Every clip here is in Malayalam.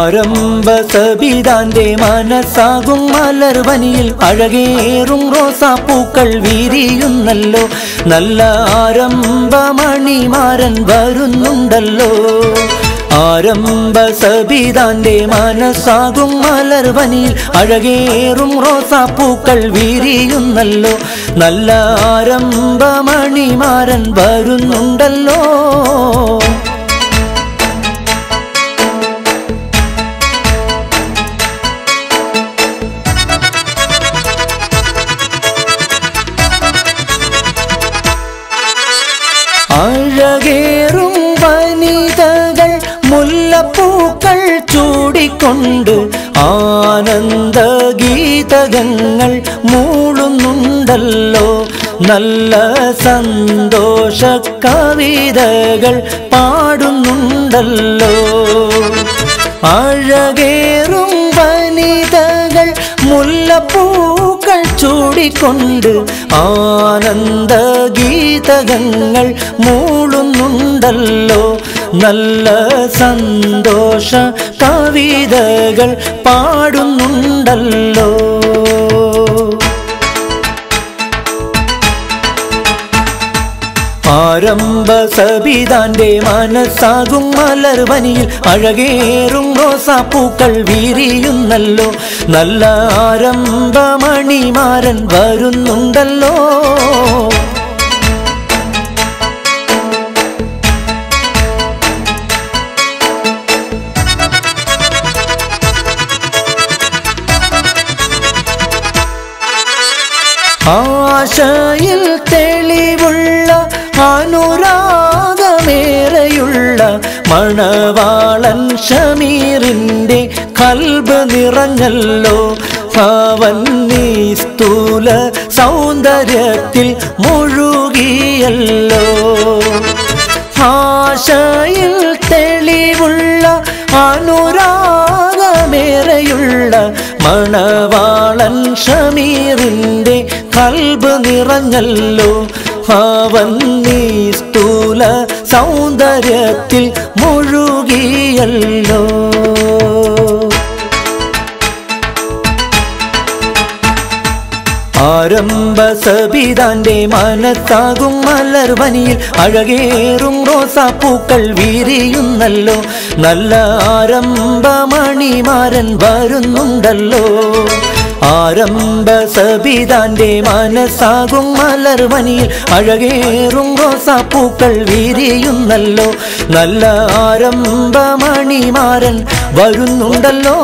ആരംഭ സബിതാന്റെ മനസ്സാകും മലർവനിയിൽ അഴകേറും റോസാപ്പൂക്കൾ വിരിയുന്നല്ലോ. നല്ല ആരംഭമണിമാരൻ വരുന്നുണ്ടല്ലോ. ആരംഭ സബിതാന്റെ മനസ്സാകും മലർവനിയിൽ അഴകേറും റോസാപ്പൂക്കൾ വിരിയുന്നല്ലോ. നല്ല ആരംഭമണിമാരൻ വരുന്നുണ്ടല്ലോ. അഴകേറും വനിതകൾ മുല്ലപ്പൂക്കൾ ചൂടിക്കൊണ്ട് ആനന്ദഗീതകങ്ങൾ മൂളുന്നുണ്ടല്ലോ. നല്ല സന്തോഷ കവിതകൾ പാടുന്നുണ്ടല്ലോ. അഴകേറും വനിതകൾ മുല്ലപ്പൂക്കൾ ചൂടിക്കൊണ്ട് ആനന്ദഗീതകങ്ങൾ മൂളുന്നുണ്ടല്ലോ. നല്ല സന്തോഷ കവിതകൾ പാടുന്നുണ്ടല്ലോ. ആരംഭ സബിതാന്റെ മനസ്സാകും മലർവനിയിൽ അഴകേറും റോസാപ്പൂക്കൾ വിരിയുന്നല്ലോ. നല്ല ആരംഭമണിമാരൻ വരുന്നുണ്ടല്ലോ. ആശയിൽ തെളിവുള്ള അനുരാഗമേറെയുള്ള മണവാളൻ ഷമീറിൻ്റെ കൽബ് നിറഞ്ഞല്ലോ. അവൻ നിസ്തുല സൗന്ദര്യത്തിൽ മുഴുകിയല്ലോ. ആശയിൽ തെളിവുള്ള അനുരാഗമേറെയുള്ള മണവാളൻ ഷമീറിൻ്റെ കൽബ് നിറഞ്ഞല്ലോ. അവൻ നിസ്തുല സൗന്ദര്യത്തിൽ മുഴുകിയല്ലോ. ആരംഭ സബിതാന്റെ മനസ്സാകും മലർവനിയിൽ അഴകേറും റോസാപ്പൂക്കൾ വിരിയുന്നല്ലോ. നല്ല ആരംഭമണിമാരൻ വരുന്നുണ്ടല്ലോ. ആരംഭ സബിതാന്റെ മനസ്സാകും മലർവനിയിൽ അഴകേറും റോസാപ്പൂക്കൾ വിരിയുന്നല്ലോ. നല്ല ആരംഭമണിമാരൻ വരുന്നുണ്ടല്ലോ.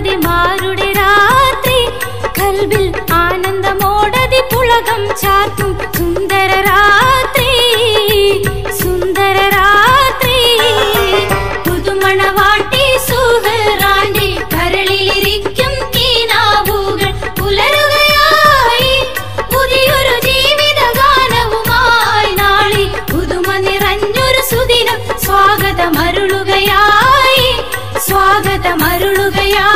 ദമ്പതിമാരുടെ രാത്രി കൽബിൽ ആനന്ദമോടതി പുളകം ചാർത്തും സുന്ദര രാത്രി സുന്ദര രാത്രി പുതുമണവാട്ടി സുഹറാന്റെ കരളിലിരിക്കും കീനാവുകൾ പുലരുകയായി പുതിയൊരു ജീവിത ഗാനവുമായി നാളെ പുതുമ നിറഞ്ഞൊരു സുദിനം സ്വാഗതമരുളുകയായി സ്വാഗതമരുളുകയായി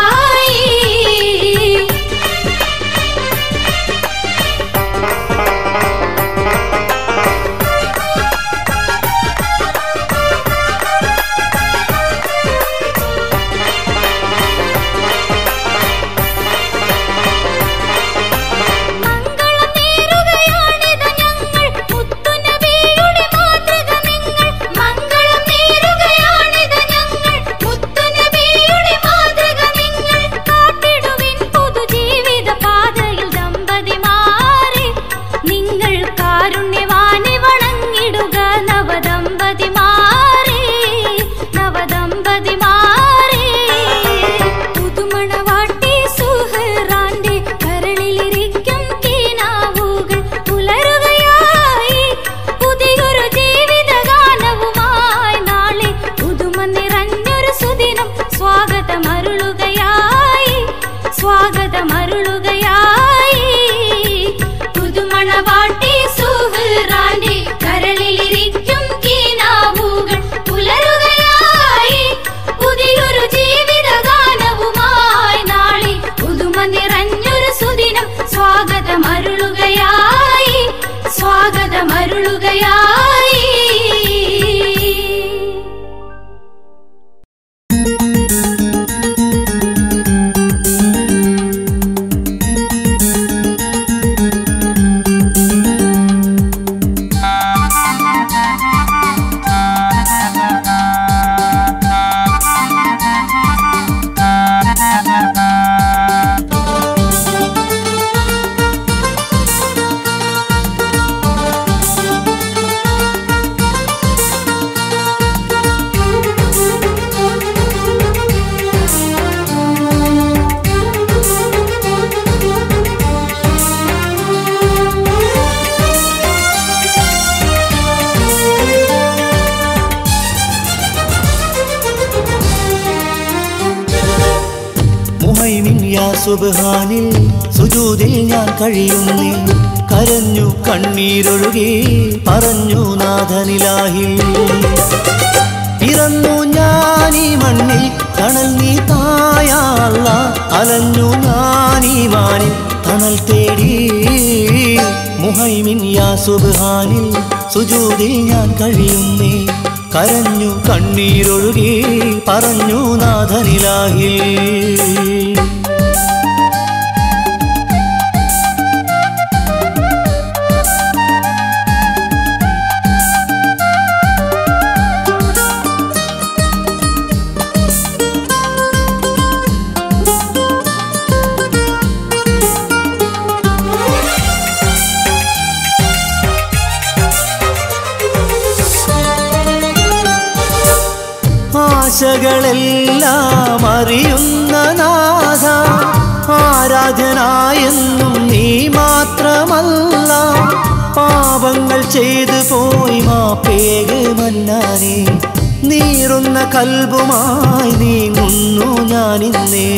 സുബ്ഹാനിൽ സുജൂദിൽ ഞാൻ കഴിയുന്നേ കരഞ്ഞു കണ്ണീരൊഴുകി പറഞ്ഞു നാഥനിലാഹിൽ പിറന്നു ഞാനീ മണ്ണിൽ തണൽ നീ തായാ അല്ലാഹ് അലഞ്ഞു ഞാനീ മാനിൽ തണൽ തേടി മുഹൈമിൻ യാ സുബ്ഹാനിൽ സുജൂദിൽ ഞാൻ കഴിയുന്നേ കരഞ്ഞു കണ്ണീരൊഴുകി പറഞ്ഞു നാഥനിലാഹിൽ ആശകളെല്ലാം അറിയുന്ന നാഥ ആരാധനായെന്നും നീ മാത്രമല്ല പാപങ്ങൾ ചെയ്തു പോയി മാപ്പേക് മന്നാനേ നീറുന്ന കൽബുമായി നീങ്ങുന്നു ഞാനിന്നേ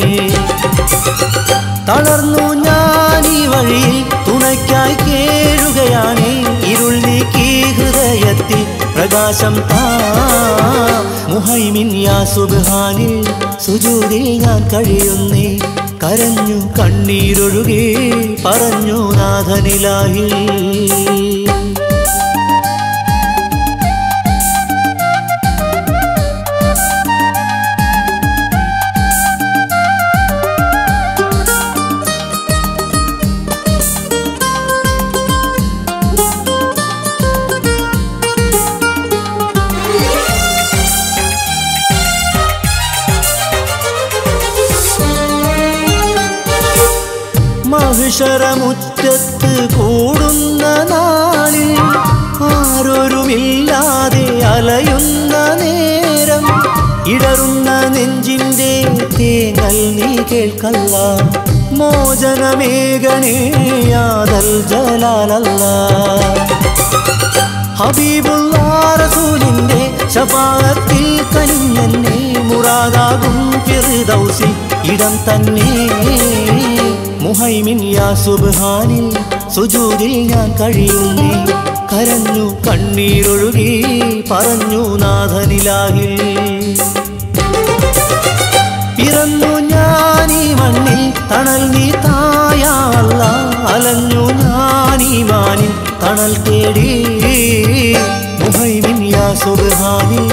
തളർന്നു ഞാനീ വഴിയിൽ തുണയ്ക്കായി കേഴുകയാണേ ഇരുൾ നീക്കി ഹൃദയത്തിൽ പ്രകാശം താ മുഹൈമിൻ യാ സുബ്ഹാനിൽ സുജൂദിൽ ഞാൻ കഴിയുന്നേ കരഞ്ഞു കണ്ണീരൊഴുകി പറഞ്ഞു നാഥനിലാഹിൽ മഹിഷറമുറ്റത്ത് കൂടുന്ന നാളിൽ ആരൊരുമില്ലാതെ അലയുന്ന നേരം ഇടറുന്ന നെഞ്ചിൻ്റെ തേങ്ങൽ നീ കേൾക്കല്ല മോചനമേഘനേ യാദൽ ജലാലല്ല ഹബീബുല്ലാ റസൂലിന്റെ ശഫാഅത്തിൽ കനിഞ്ഞെന്നെ മുറാദാകും ഫിർദൗസിൽ ഇടം തന്നെ മുഹൈമിൻ യാ സുബ്ഹാനിൽ സുജൂദിൽ ഞാൻ കഴിയുന്നേ കരഞ്ഞു കണ്ണീരൊഴുകി പറഞ്ഞു നാഥനിലാഹിൽ പിറന്നു ഞാനീ മണ്ണിൽ തണൽ നീ തായാ അല്ലാഹ് അലഞ്ഞു ഞാനീ മാനിൽ തണൽ തേടി മുഹൈമിൻ യാ സുബ്ഹാനിൽ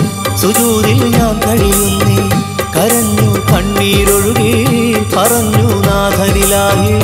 സുജൂദിൽ ഞാൻ കഴിയുന്നേ കരഞ്ഞു കണ്ണീരൊഴുകി പറഞ്ഞു നാഥനിലാഹിൽ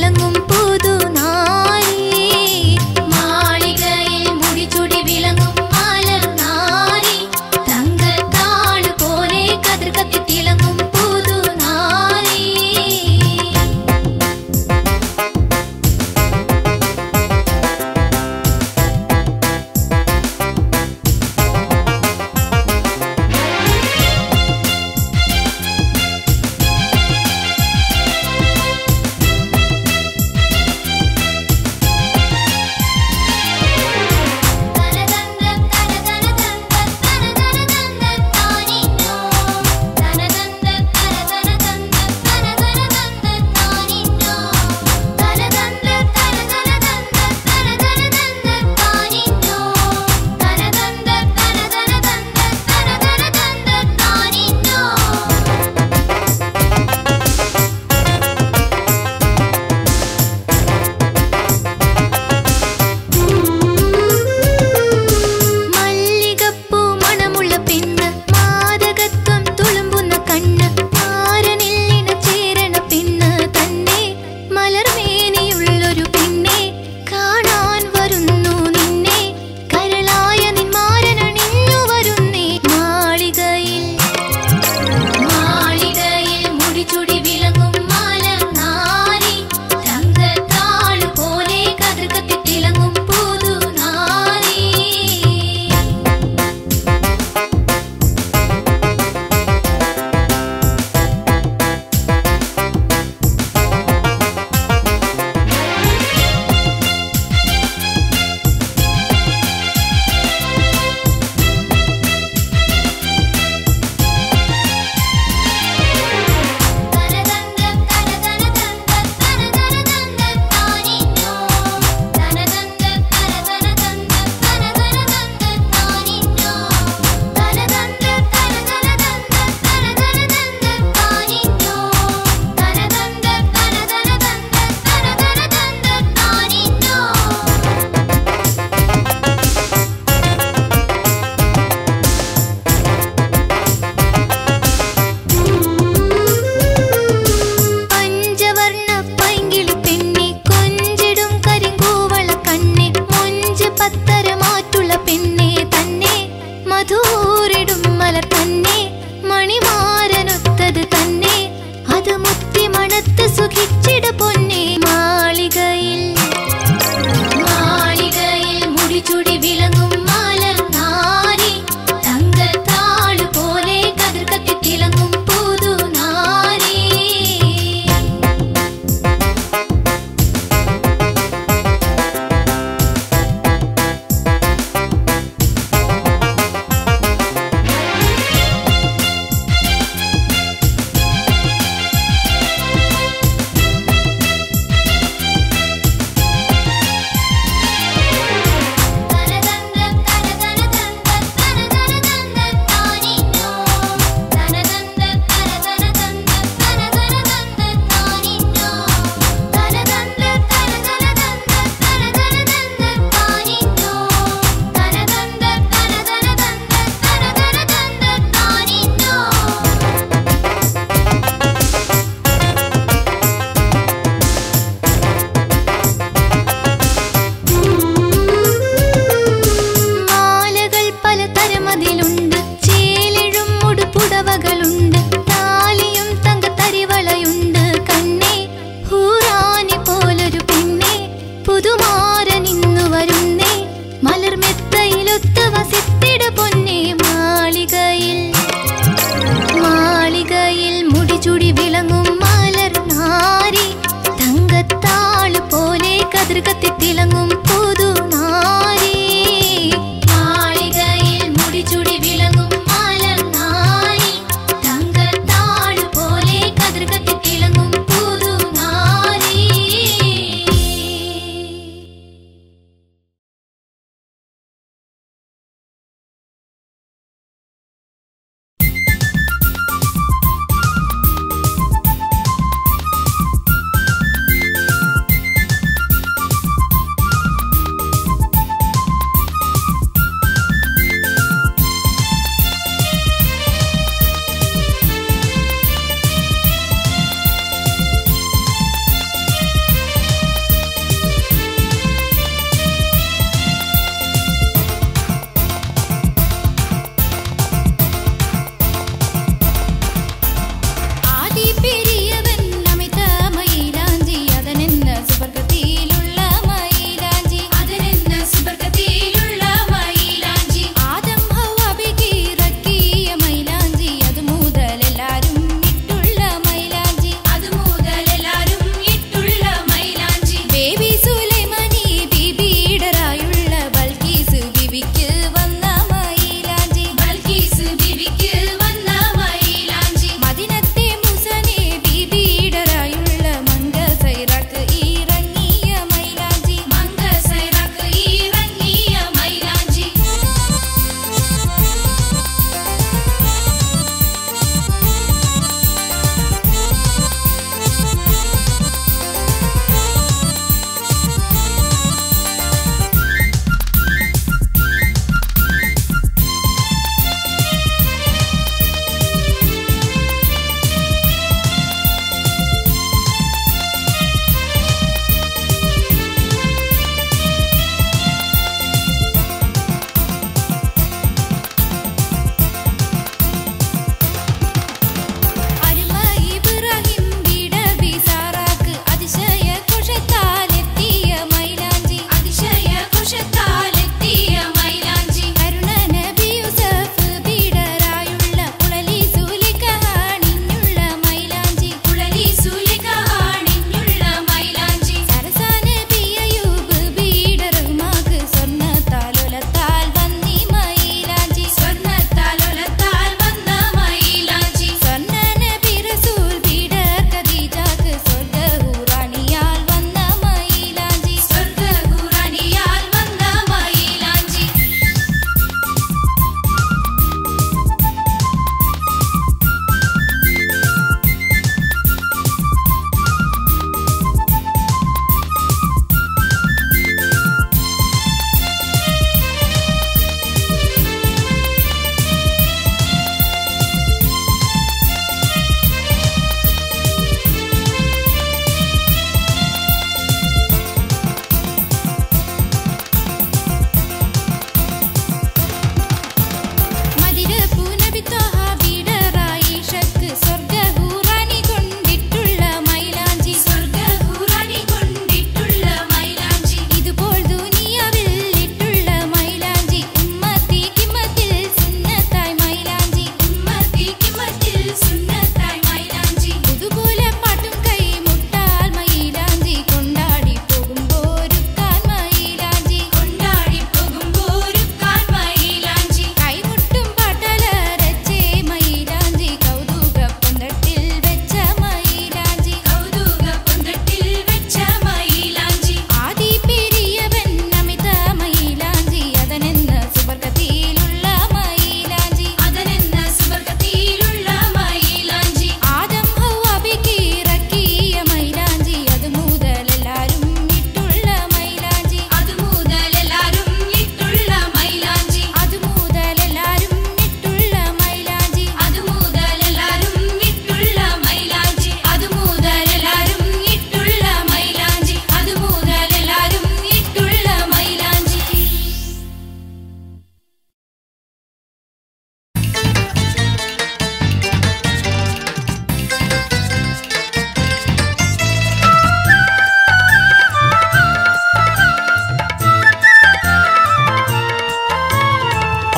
തിളങ്ങും പുതുനാരി മാളികയിൽ മുടിചൂടി വിളങ്ങും മലർനാരി തങ്കത്താള് പോലെ കതിർ കത്തി തിളങ്ങും പുതുനാരി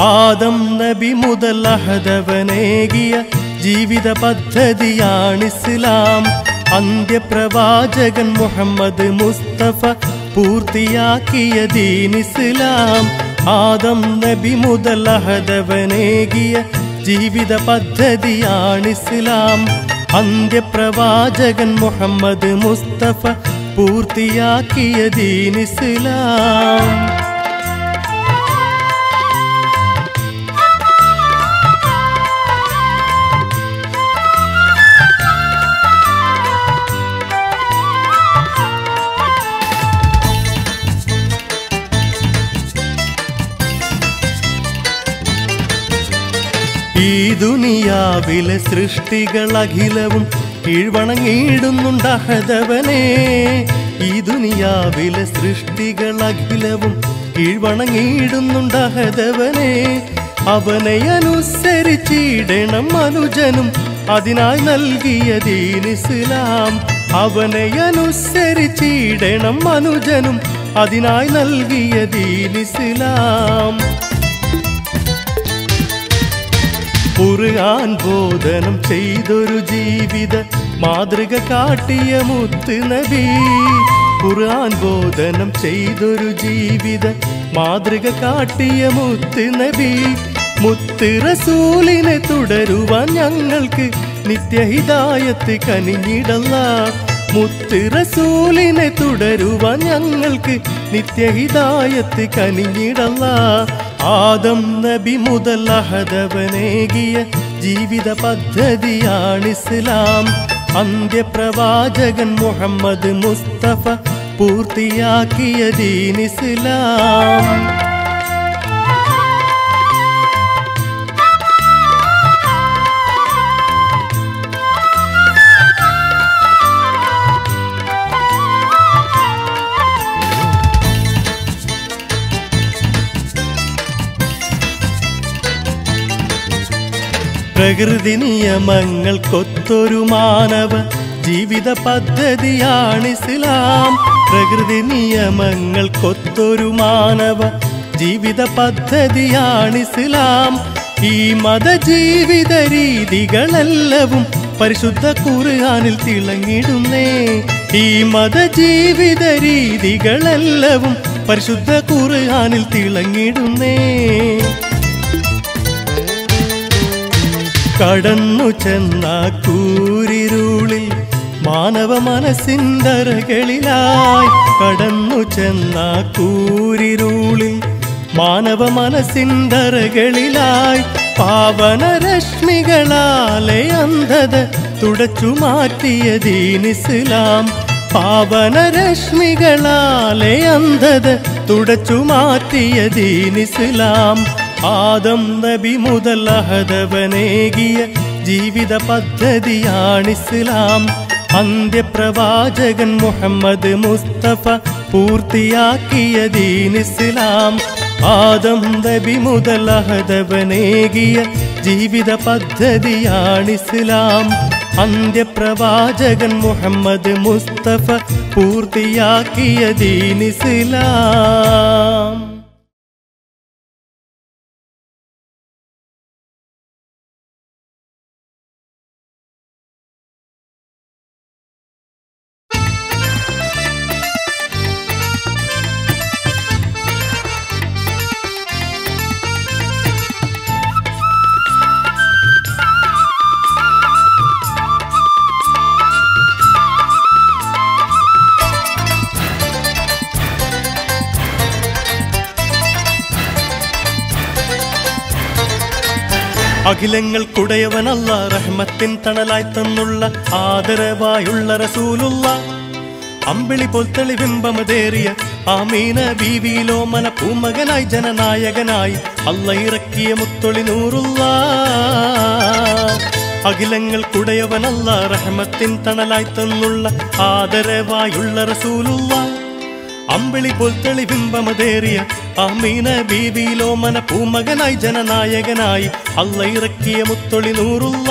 ആദം നബി മുതൽ അഹദവനേകിയ ജീവിത പദ്ധതിയാണിസ്ലാം. അന്ത്യപ്രവാചകൻ മുഹമ്മദ് മുസ്തഫ പൂർത്തിയാക്കിയ ദീനിസ്ലാം. ആദം നബി മുതൽ അഹദവനേകിയ ജീവിത പദ്ധതിയാണിസ്ലാം. അന്ത്യപ്രവാചകൻ മുഹമ്മദ് മുസ്തഫ പൂർത്തിയാക്കിയ ദീനിസ്ലാം. ഈ ദുനിയാവിലെ സൃഷ്ടികളഖിലവും കീഴ്വണങ്ങിയിടുന്നുണ്ട് അഹദവനെ. ഈ ദുനിയാവിലെ സൃഷ്ടികളഖിലവും കീഴ്വണങ്ങിയിടുന്നുണ്ട് അഹദവനെ. അവനെ അനുസരിച്ചിടണം മനുജനും അതിനായി നൽകിയ ദീനിസ്ലാം. അവനെ അനുസരിച്ചിടണം മനുജനും അതിനായി നൽകിയ ദീനിസ്ലാം. ഖുർആൻ ബോധനം ചെയ്തൊരു ജീവിത മാതൃക കാട്ടിയ മുത്ത് നബി. ഖുർആൻ ബോധനം ചെയ്തൊരു ജീവിത മാതൃക കാട്ടിയ മുത്ത് നബി. മുത്ത് റസൂലിനെ തുടരുവാൻ ഞങ്ങൾക്ക് നിത്യഹിദായത്ത് കനിഞ്ഞിടല്ലാ. മുത്ത് റസൂലിനെ തുടരുവാൻ ഞങ്ങൾക്ക് നിത്യഹിദായത്ത് കനിഞ്ഞിടല്ലാ. ആദം നബി മുതൽ അഹദവനേകിയ ജീവിത പദ്ധതിയാണിസ്ലാം. അന്ത്യപ്രവാചകൻ മുഹമ്മദ് മുസ്തഫ പൂർത്തിയാക്കിയ ദീനിസ്ലാം. പ്രകൃതി നിയമങ്ങൾക്കൊത്തൊരു മാനവ ജീവിത പദ്ധതിയാണിസ്ലാം. പ്രകൃതി നിയമങ്ങൾക്കൊത്തൊരു മാനവ ജീവിത പദ്ധതിയാണിസ്ലാം. ഈ മതജീവിത രീതികളെല്ലവും പരിശുദ്ധ ഖുർആനിൽ തിളങ്ങിടുന്നേ. ഈ മതജീവിത രീതികളെല്ലവും പരിശുദ്ധ ഖുർആനിൽ തിളങ്ങിടുന്നേ. കടന്നു ചെന്ന കൂരിരുളിൽ മാനവ മനസ്സിൻ്ററകളിലായി. കടന്നു ചെന്ന കൂരിരുളിൽ മാനവ മനസ്സിൻ്ററകളിലായി. പാവനരശ്മികളാലെ അന്ധത തുടച്ചു മാറ്റിയ ദീനിസ്ലാം. പാവനരശ്മികളാലെ അന്ധത തുടച്ചു മാറ്റിയ ദീനിസ്ലാം. ആദം നബി മുതൽ അഹദവനേകിയ ജീവിത പദ്ധതിയാണിസ്ലാം. അന്ത്യപ്രവാചകൻ മുഹമ്മദ് മുസ്തഫ പൂർത്തിയാക്കിയ ദീനിസ്ലാം. ആദം നബി മുതൽ അഹദവനേകിയ ജീവിത പദ്ധതിയാണിസ്ലാം. അന്ത്യപ്രവാചകൻ മുഹമ്മദ് മുസ്തഫ പൂർത്തിയാക്കിയ ദീനിസ്ലാം. അഖിലങ്ങൾക്കുടയവനല്ല റഹ്മത്തിൻ തണലായി തന്നുള്ള ആദരവായുള്ള റസൂലുള്ള. അമ്പിളി പോൽ തെളിബിംബമതേറിയ ആമീന ബീവിയിലോ മന പൂമകനായി ജനനായകനായി അല്ല ഇറക്കിയ മുത്തൊളി നൂറുള്ള. അഖിലങ്ങൾക്കുടയവനല്ല റഹ്മത്തിൻ തണലായി തന്നുള്ള ആദരവായുള്ള റസൂലുള്ള. അമ്പിളി പോൽ തെളിബിംബമതേറിയ ആമീന ബീവിയിലോ മന പൂമകനായി ജനനായകനായി അല്ല ഇറക്കിയ മുത്തൊളി നൂറുള്ള.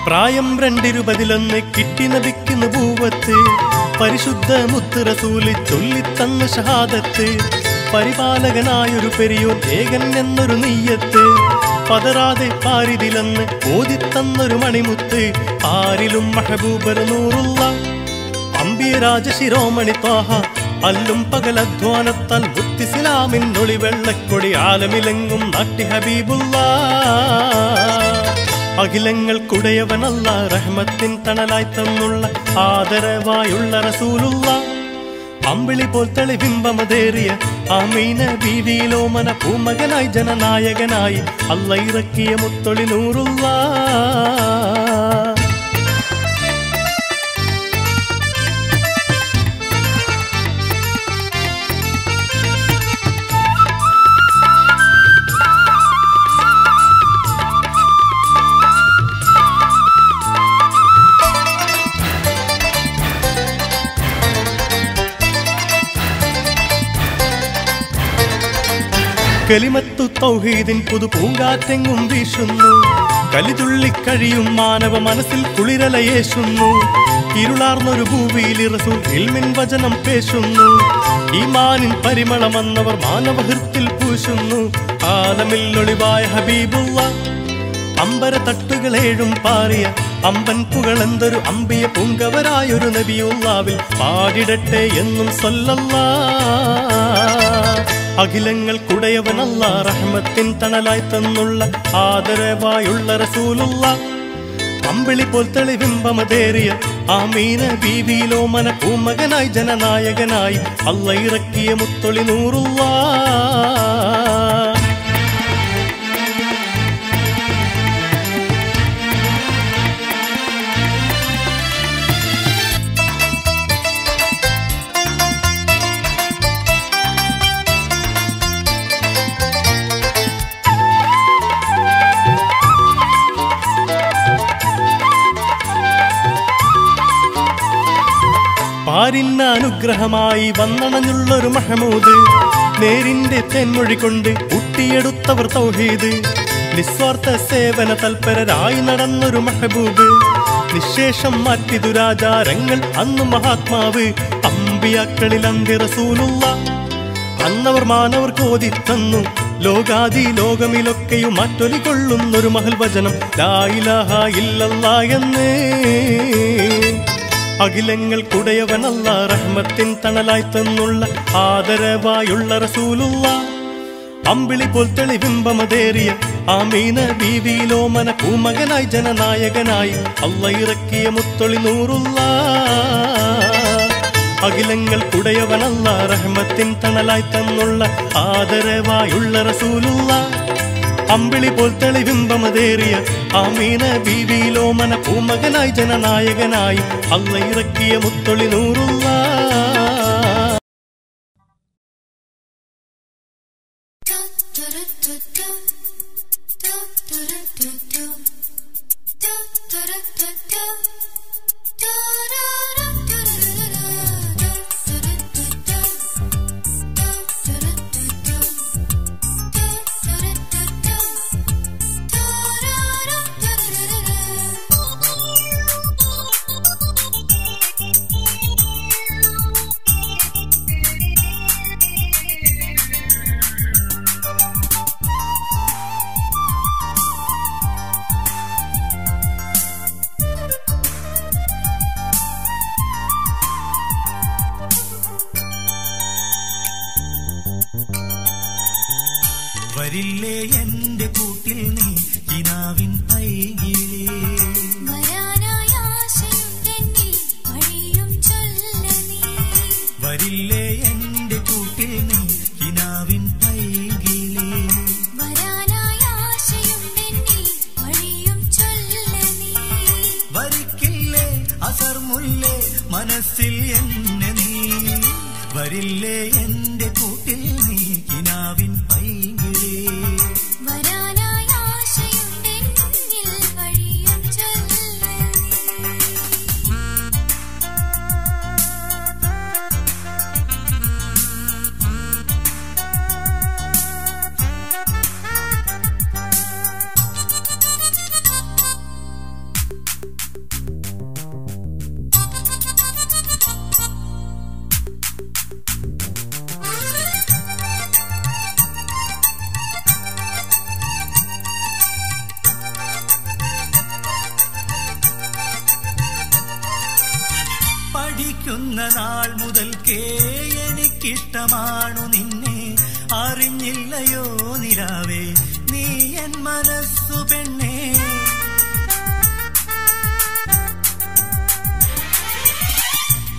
പ്രായം 221 കിട്ടി നബിക്ക് നബൂവത്ത് പരിശുദ്ധ മുത്ത് റസൂല് ചൊല്ലിത്തന്ന ഷഹാദത്ത് പരിപാലകനായൊരു പെരിയോൻ ഏകൻ എന്നൊരു നീയത്ത് പതറാതെ പാരിതിലെന്ന് ഓതിത്തന്നൊരു മണിമുത്ത് ആരിലും മഹബൂബർ നൂറുള്ള അമ്പിയ രാജശിരോമണി ത്വാഹ അല്ലും പകലധ്വാനത്താൽ മുത്തിസ്ലാമിൻ ഒളിവെള്ളക്കൊടി ആലമിലെങ്ങും നാട്ടി ഹബീബുള്ള അഖിലങ്ങൾക്കുടയവനല്ല റഹ്മത്തിൻ തണലായി തന്നുള്ള ആദരവായുള്ള റസൂലുള്ള അമ്പിളി പോൽ തെളിബിംബമതേറിയ ആമീന ബീവിയിലോമന പൂമകനായി ജനനായകനായി അല്ല ഇറക്കിയ മുത്തൊളി നൂറുള്ള കലിമത്തു തൗഹീദിൻ പുതു പൂങ്കാറ്റെങ്ങും വീശുന്നു കലിതുള്ളിക്കഴിയും മാനവ മനസ്സിൽ കുളിരലയേശുന്നു ഇരുളാർന്നൊരു ഭൂവിയിൽ റസൂൽ ഇൽമിൻ വചനം പേശുന്നു ഈമാനിൻ പരിമളമെന്നവർ മാനവഹൃത്തിൽ പൂശുന്നു ആലമിൽ ഒളിവായ ഹബീബുള്ള അമ്പര തട്ടുകളേഴും പാറിയ അമ്പൻ പുകളെന്തൊരു അമ്പിയ പൂങ്കവരായൊരു നബിയുള്ളാവിൽ പാടിടട്ടെ എന്നും സ്വല്ലല്ലാഹ് അഖിലങ്ങൾക്കുടയവനല്ല റഹ്മത്തിൻ തണലായി തന്നുള്ള ആദരവായുള്ള റസൂലുള്ള അമ്പിളി പോൽ തെളിബിംബമതേറിയ ആമീന ബീവിയിലോമന പൂമകനായി ജനനായകനായി അല്ല ഇറക്കിയ മുത്തൊളി നൂറുള്ള പാരിന്ന അനുഗ്രഹമായി വന്നണഞ്ഞുള്ളൊരു മഹമൂദ് നേരിന്റെ തെന്മൊഴി കൊണ്ട് ഊട്ടിയെടുത്തവർ തൗഹീദ് നിസ്വാർത്ഥ സേവന തൽപരരായി നടന്നൊരു മഹബൂബ് നിശേഷം മാറ്റി ദുരാചാരങ്ങൾ അന്ന് മഹാത്മാവ് അമ്പിയാക്കളിൽ അന്ത്യ റസൂലുള്ള അന്നവർ മാനവർക്ക് ഓതിത്തന്നു ലോകാദി ലോകമിലൊക്കെയും മാറ്റൊലി കൊള്ളുന്നൊരു മഹൽ വചനം ലാ ഇലാഹ ഇല്ലല്ലാഹ് എന്ന് അഖിലങ്ങൾക്കുടയവനല്ല റഹ്മത്തിൻ തണലായി തന്നുള്ള ആദരവായുള്ള റസൂലുള്ള അമ്പിളി പോൽ തെളിബിംബമതേറിയ ആമീന ബീവിയിലോമന പൂമകനായി ജനനായകനായി അല്ല ഇറക്കിയ മുത്തൊളി നൂറുള്ള അഖിലങ്ങൾക്കുടയവനല്ല റഹ്മത്തിൻ തണലായി തന്നുള്ള ആദരവായുള്ള റസൂലുള്ള അമ്പിളി പോൽ തെളിബിംബമതേറിയ ആമീന ബീവിയിലോമന പൂമകനായി ജനനായകനായി അല്ല ഇറക്കിയ മുത്തൊളി നൂറുള്ള വരില്ലേ എന്റെ കൂട്ടിൽ നീ കിനാവിൻ പൈകിലേ വരില്ലേ എന്റെ കൂട്ടിൽ നീ കിനാവിൻ പൈകിലേ വരിക്കില്ലേ അസർമുല്ലേ മനസ്സിൽ എന്നെ നീ വരില്ലേ എന്റെ കൂട്ടിൽ നീ കിനാവിൻ പൈകിലേ പഠിക്കുന്ന നാൾ മുതൽക്കേ എനിക്കിഷ്ടമാണു നിന്നെ, അറിഞ്ഞില്ലയോ നിലാവേ നീ എൻ മനസ്സു പെണ്ണേ.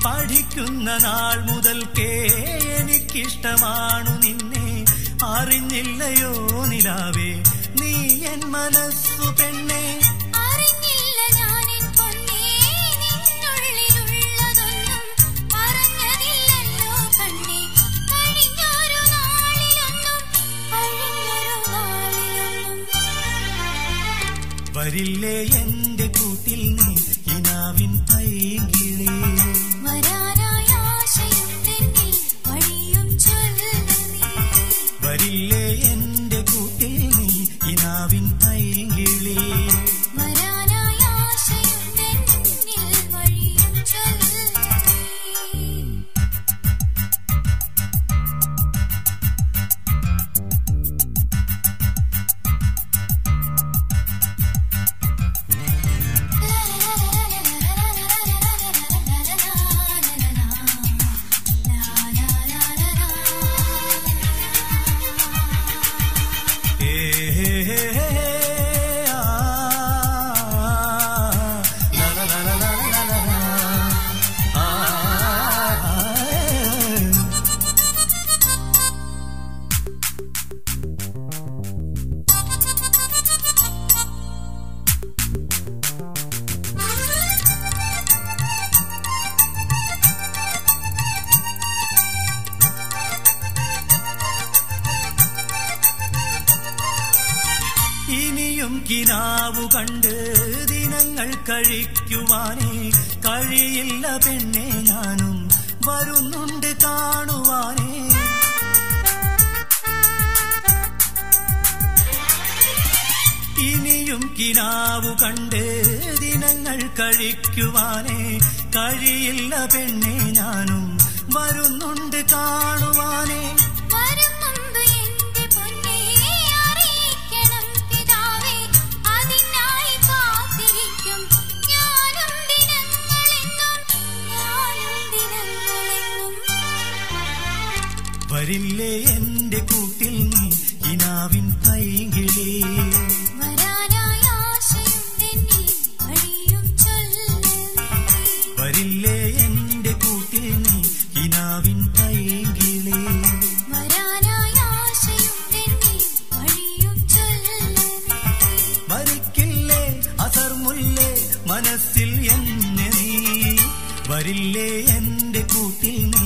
പഠിക്കുന്ന നാൾ മുതൽക്കേ എനിക്കിഷ്ടമാണു നിന്നെ, അറിഞ്ഞില്ലയോ നിലാവേ നീ എൻ മനസ്സു പെണ്ണേ. വരില്ലേ എന്റെ കൂട്ടിൽ നീ കിനാവിൻ പൈകിളി, വരില്ലേ എന്റെ കൂട്ടിൽ നീ കിനാവിൻ പൈകിളി. ഇനിയും കിനാവു കണ്ട് ദിനങ്ങൾ കഴിക്കുവാനേ കഴിയില്ല പെണ്ണെ, ഞാനും വരുന്നുണ്ട് കാണുവാനേ. ഇനിയും കിനാവു കണ്ട് ദിനങ്ങൾ കഴിക്കുവാനേ കഴിയില്ല പെണ്ണെ, ഞാനും വരുന്നുണ്ട് കാണുവാനേ. വരില്ലേ എന്റെ കൂട്ടിൽ നീ കിനാവിൻ പൈകിളി, വരില്ലേ എന്റെ കൂട്ടിൽ നീ കിനാവിൻ പൈകിളി. വരിക്കില്ലേ അസർമുല്ലേ മനസ്സിൽ എന്നെ നീ, വരില്ലേ എന്റെ കൂട്ടിൽ നീ